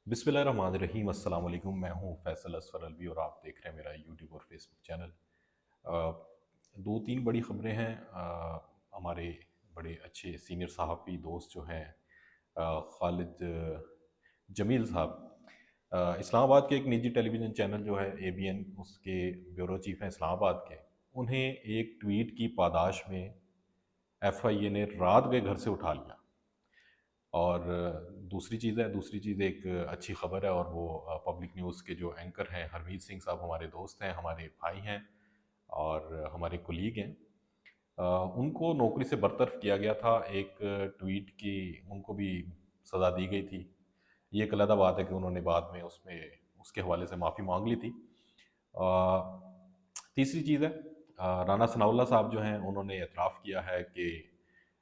बिस्मिल्लाहिर्रहमानिर्रहीम। अस्सलाम वालेकुम। मैं हूँ फैसल असफ़र अलवी और आप देख रहे हैं मेरा यूट्यूब और फेसबुक चैनल। दो तीन बड़ी ख़बरें हैं। हमारे बड़े अच्छे सीनियर सहाफ़ी दोस्त जो हैं, खालिद जमील साहब, इस्लामाबाद के एक निजी टेलीविज़न चैनल जो है ABN, उसके ब्यूरो चीफ़ हैं इस्लामाबाद के। उन्हें एक ट्वीट की पादाश में FIA ने रात गए घर से उठा लिया। और दूसरी चीज़ एक अच्छी ख़बर है, और वो पब्लिक न्यूज़ के जो एंकर हैं हरमीत सिंह साहब, हमारे दोस्त हैं, हमारे भाई हैं और हमारे कुलीग हैं। उनको नौकरी से बरतरफ़ किया गया था। एक ट्वीट की उनको भी सज़ा दी गई थी। ये एक अलग बात है कि उन्होंने बाद में उसमें उसके हवाले से माफ़ी मांग ली थी। तीसरी चीज़ है, राना सनाउल्लाह साहब जो हैं, उन्होंने एतराफ़ किया है कि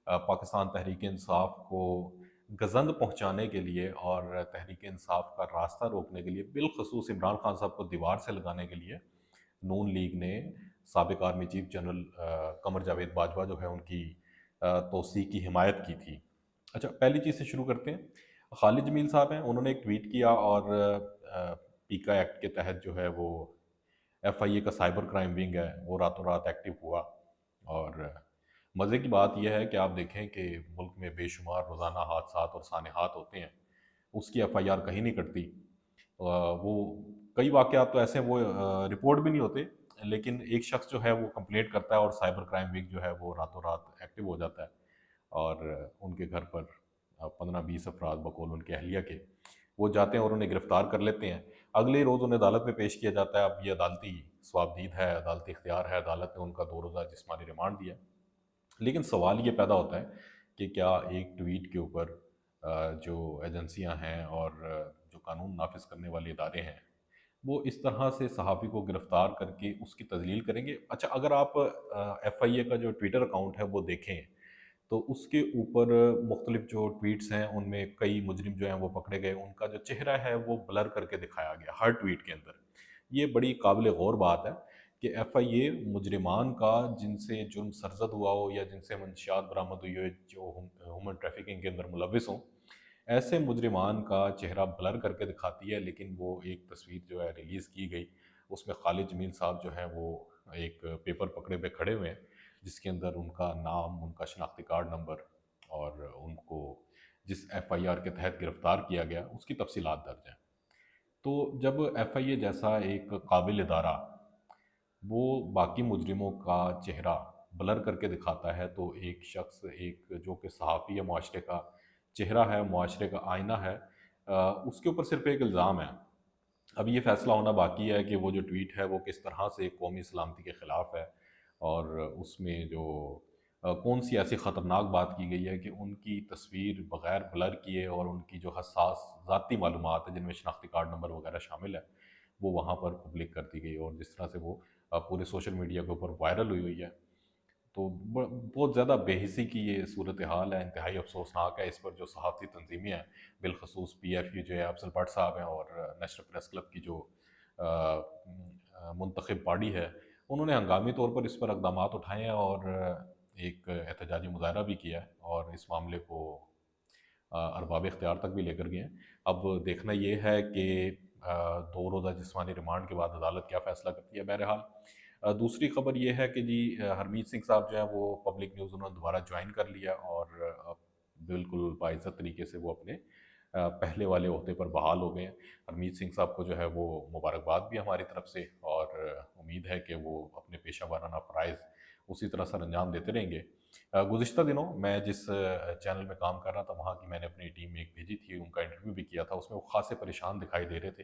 पाकिस्तान तहरीक इंसाफ को गज़ंद पहुँचाने के लिए और तहरीक इंसाफ का रास्ता रोकने के लिए, बिलख़ुसूस इमरान खान साहब को दीवार से लगाने के लिए, नून लीग ने साबिक़ army chief general Qamar Javed Bajwa जो है उनकी तोसी की हिमायत की थी। अच्छा, पहली चीज़ से शुरू करते हैं। खालिद जमील साहब हैं, उन्होंने एक ट्वीट किया और पीका एक्ट के तहत जो है वो FIA का साइबर क्राइम विंग है, वो रातों रात एक्टिव हुआ। और मज़े की बात यह है कि आप देखें कि मुल्क में बेशुमार रोज़ाना हादसात और सानहात होते हैं, उसकी FIR कहीं नहीं कटती। वो कई वाक़यात तो ऐसे हैं, वो रिपोर्ट भी नहीं होते, लेकिन एक शख्स जो है वो कंप्लेंट करता है और साइबर क्राइम विंग जो है वो रातों रात एक्टिव हो जाता है और उनके घर पर 15-20 अफराद बकौल उनके अहलिया के, वो जाते हैं और उन्हें गिरफ़्तार कर लेते हैं। अगले रोज़ उन्हें अदालत में पेश किया जाता है। अब ये अदालती स्वाबदीद है, अदालती इख्तियार है, अदालत ने उनका 2 रोज़ा जिस्मानी रिमांड दिया। लेकिन सवाल ये पैदा होता है कि क्या एक ट्वीट के ऊपर जो एजेंसियां हैं और जो कानून नाफिज करने वाले इदारे हैं, वो इस तरह से सहाफ़ी को गिरफ़्तार करके उसकी तज़लील करेंगे? अच्छा, अगर आप FIA का जो ट्विटर अकाउंट है वो देखें, तो उसके ऊपर मुख्तलिफ़ जो ट्वीट्स हैं, उनमें कई मुजरिम जो हैं वो पकड़े गए, उनका जो चेहरा है वो ब्लर करके दिखाया गया हर ट्वीट के अंदर। ये बड़ी काबिल गौर बात है कि FIA मुजरिमान का, जिनसे जुर्म सरज़द हुआ हो या जिनसे मंशियात बरामद हुई हो, जो ह्यूमन ट्रैफिकिंग के अंदर मुलविस हों, ऐसे मुजरिमान का चेहरा ब्लर करके दिखाती है। लेकिन वो एक तस्वीर जो है रिलीज़ की गई, उसमें खालिद जमील साहब जो हैं वो एक पेपर पकड़े हुए खड़े हुए हैं, जिसके अंदर उनका नाम, उनका शनाख्ती कार्ड नंबर और उनको जिस FIR के तहत गिरफ़्तार किया गया उसकी तफ़सीलात दर्ज हैं। तो जब FIA जैसा एक काबिल इदारा वो बाकी मुजरिमों का चेहरा ब्लर करके दिखाता है, तो एक शख्स, एक जो कि सहाफ़ी है, मुआशरे का चेहरा है, मुआशरे का आईना है, उसके ऊपर सिर्फ़ एक इल्ज़ाम है। अब ये फ़ैसला होना बाकी है कि वो जो ट्वीट है वो किस तरह से कौमी सलामती के ख़िलाफ़ है, और उसमें जो कौन-सी ऐसी ख़तरनाक बात की गई है कि उनकी तस्वीर बग़ैर ब्लर किए और उनकी जो हसास ज़ाती मालूमात है, जिनमें शनाख्ती कार्ड नंबर वग़ैरह शामिल है, वो वहाँ पर पब्लिक कर दी गई, और जिस तरह से वो पूरे सोशल मीडिया के ऊपर वायरल हुई हुई है। तो बहुत ज़्यादा बेहिसी की ये सूरत हाल है, इंतहाई अफसोसनाक है। इस पर जो सहाफ़ती तंजीमें हैं, बिलखसूस PFU जो है अफजल भट्ट साहब हैं, और नेशनल प्रेस क्लब की जो मुंतखब बॉडी है, उन्होंने हंगामी तौर पर इस पर इक़दामात उठाए हैं और एक एहतजाजी मुज़ाहरा भी किया है, और इस मामले को अरबाब इख्तियार तक भी लेकर गए हैं। अब देखना ये है कि 2 रोज़ा जिस्मानी रिमांड के बाद अदालत क्या फ़ैसला करती है। बहरहाल दूसरी ख़बर ये है कि जी, हरमीत सिंह साहब जो हैं वो पब्लिक न्यूज़ उन्होंने दोबारा जॉइन कर लिया, और अब बिल्कुल बाइज़्ज़त तरीके से वो अपने पहले वाले ओहदे पर बहाल हो गए हैं। हरमीत सिंह साहब को जो है वो मुबारकबाद भी हमारी तरफ से, और उम्मीद है कि वो अपने पेशा वाराना फ़राइज़ उसी तरह सर अंजाम देते रहेंगे। गुज़िश्ता दिनों मैं जिस चैनल में काम कर रहा था, वहाँ की मैंने अपनी टीम में एक भेजी थी, उनका इंटरव्यू भी किया था। उसमें वो ख़ासे परेशान दिखाई दे रहे थे।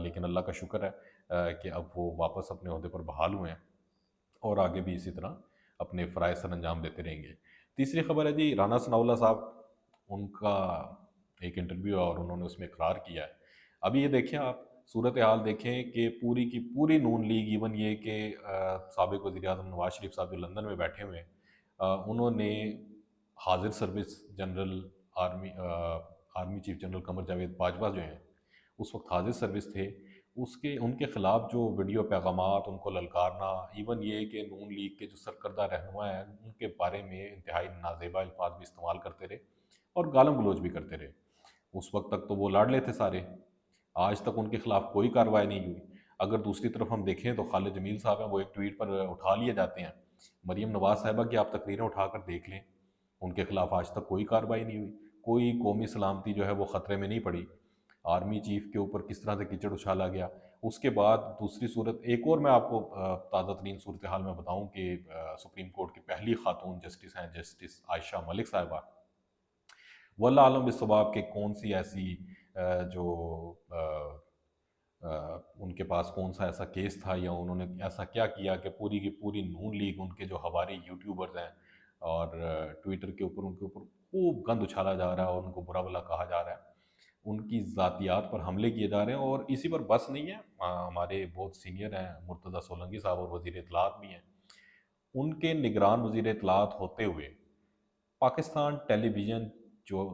लेकिन अल्लाह का शुक्र है कि अब वो वापस अपने ओहदे पर बहाल हुए हैं, और आगे भी इसी तरह अपने फ़राइज़ सर अंजाम देते रहेंगे। तीसरी ख़बर है जी, राना सनाउल्लाह साहब, उनका एक इंटरव्यू है और उन्होंने उसमें इकरार किया है। अभी ये देखें, आप सूरत हाल देखें कि पूरी की पूरी नून लीग, इवन ये कि साबिक़ वज़ीर-ए-आज़म नवाज़ शरीफ साहब जो लंदन में बैठे हुए हैं, उन्होंने हाज़िर service general army chief general Qamar Javed Bajwa जो हैं, उस वक़्त हाज़िर सर्विस थे, उसके उनके ख़िलाफ़ जो वीडियो पैगामात, उनको ललकारना, इवन ये कि नून लीग के जो सरकर्दा रहनुमा हैं, उनके बारे में इंतहाई नाज़ेबा अल्फ़ाज़ भी इस्तेमाल करते रहे और गालम-गलौच भी करते रहे। اس وقت تک تو وہ لاڈلے تھے سارے، آج تک ان کے خلاف کوئی کارروائی نہیں ہوئی۔ اگر دوسری طرف ہم دیکھیں تو خالد جمیل صاحب ہیں، وہ ایک ٹویٹ پر اٹھا لیے جاتے ہیں۔ مریم نواز صاحبہ کی آپ تقریریں اٹھا کر دیکھ لیں، ان کے خلاف آج تک کوئی کارروائی نہیں ہوئی، کوئی قومی سلامتی جو ہے وہ خطرے میں نہیں پڑی۔ آرمی چیف کے اوپر کس طرح سے کیچڑ اچھالا گیا۔ اس کے بعد دوسری صورت ایک اور میں آپ کو تازہ ترین صورتحال میں بتاؤں کہ سپریم کورٹ کی پہلی خاتون جسٹس ہیں جسٹس عائشہ ملک صاحبہ، واللہ عالم بالصواب کہ کون سی ایسی جو ان کے پاس کون سا ایسا کیس تھا یا انہوں نے ایسا کیا کیا کہ پوری کی پوری نون لیگ ان کے جو ہمارے یوٹیوبرز ہیں اور ٹویٹر کے اوپر ان کے اوپر خوب گند اچھالا جا رہا ہے اور ان کو برا بھلا کہا جا رہا ہے، ان کی ذاتیات پر حملے کیے جا رہے ہیں۔ اور اسی پر بس نہیں ہے، ہمارے بہت سینئر ہیں مرتضیٰ سولنگی صاحب اور وزیر اطلاعات بھی ہیں، ان کے نگران وزیر اطلاعات ہوتے ہوئے پاکستان ٹیلی ویژن جو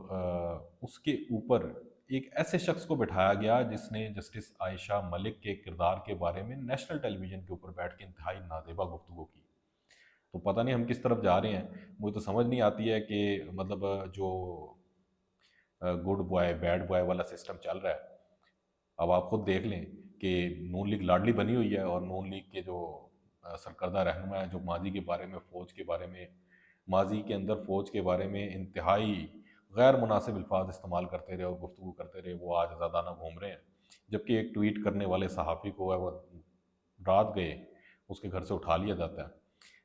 اس کے اوپر ایک ایسے شخص کو بٹھایا گیا جس نے جسٹس عائشہ ملک کے کردار کے بارے میں نیشنل ٹیلی ویژن کے اوپر بیٹھ کے انتہائی نازیبا گفتگو کی۔ تو پتہ نہیں ہم کس طرف جا رہے ہیں، مجھے تو سمجھ نہیں آتی ہے کہ مطلب جو گڈ بوائے بیڈ بوائے والا سسٹم چل رہا ہے، اب آپ خود دیکھ لیں کہ نون لیگ لاڈلی بنی ہوئی ہے اور نون لیگ کے جو سرکردہ رہنما ہیں جو ماضی کے بارے میں فوج کے بارے میں ماضی کے اندر فوج کے بارے میں انتہائی غیر مناسب الفاظ استعمال کرتے رہے اور گفتگو کرتے رہے، وہ آج آزادانہ گھوم رہے ہیں، جبکہ ایک ٹویٹ کرنے والے صحافی کو ہے وہ رات گئے اس کے گھر سے اٹھا لیا جاتا ہے۔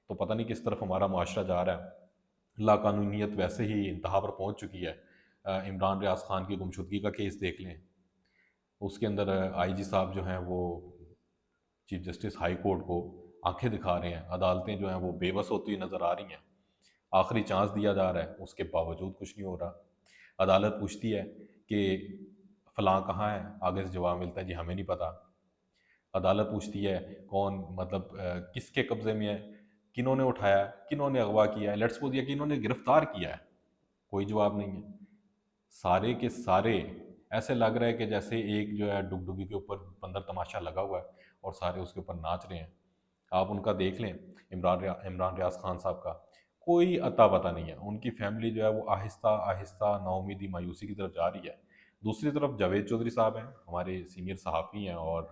تو پتہ نہیں کس طرف ہمارا معاشرہ جا رہا ہے۔ لا قانونیت ویسے ہی انتہا پر پہنچ چکی ہے۔ عمران ریاض خان کی گمشدگی کا کیس دیکھ لیں، اس کے اندر آئی جی صاحب جو ہیں وہ چیف جسٹس ہائی کورٹ کو آنکھیں دکھا رہے ہیں، عدالتیں جو ہیں وہ بے بس ہوتی ہوئی نظر آ رہی ہیں، آخری چانس دیا جا رہا ہے، اس کے باوجود کچھ نہیں ہو رہا۔ عدالت پوچھتی ہے کہ فلاں کہاں ہے، آگے سے جواب ملتا ہے جی ہمیں نہیں پتہ۔ عدالت پوچھتی ہے کون مطلب کس کے قبضے میں ہے، کنہوں نے اٹھایا، کنہوں نے اغوا کیا ہے، لیٹس سپوز یہ کہ انہوں نے گرفتار کیا ہے، کوئی جواب نہیں ہے۔ سارے کے سارے ایسے لگ رہا ہے کہ جیسے ایک جو ہے ڈگڈگی کے اوپر بندر تماشا لگا ہوا ہے اور سارے اس کے اوپر ناچ رہے ہیں۔ آپ ان کا دیکھ لیں، عمران ریاض خان صاحب کا کوئی اتا پتہ نہیں ہے، ان کی فیملی جو ہے وہ آہستہ آہستہ ناامیدی مایوسی کی طرف جا رہی ہے۔ دوسری طرف جاوید چودھری صاحب ہیں، ہمارے سینئر صحافی ہیں اور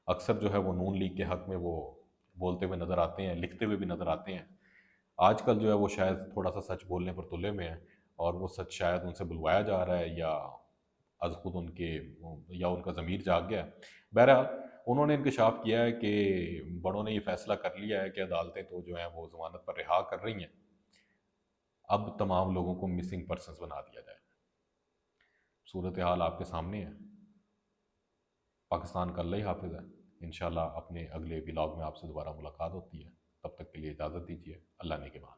اکثر جو ہے وہ نون لیگ کے حق میں وہ بولتے ہوئے نظر آتے ہیں، لکھتے ہوئے بھی نظر آتے ہیں۔ آج کل جو ہے وہ شاید تھوڑا سا سچ بولنے پر تلے میں ہیں اور وہ سچ شاید ان سے بلوایا جا رہا ہے یا از خود ان کے یا ان کا ضمیر جاگ گیا ہے۔ بہرحال انہوں نے انکشاف کیا ہے کہ بڑوں نے یہ فیصلہ کر لیا ہے کہ عدالتیں تو جو ہیں وہ ضمانت پر رہا کر رہی ہیں، اب تمام لوگوں کو مسنگ پرسنز بنا دیا جائے۔ صورتحال آپ کے سامنے ہے، پاکستان کا اللہ ہی حافظ ہے۔ انشاءاللہ اپنے اگلے ولاگ میں آپ سے دوبارہ ملاقات ہوتی ہے، تب تک کے لیے اجازت دیجیے، اللہ نے کے بعد۔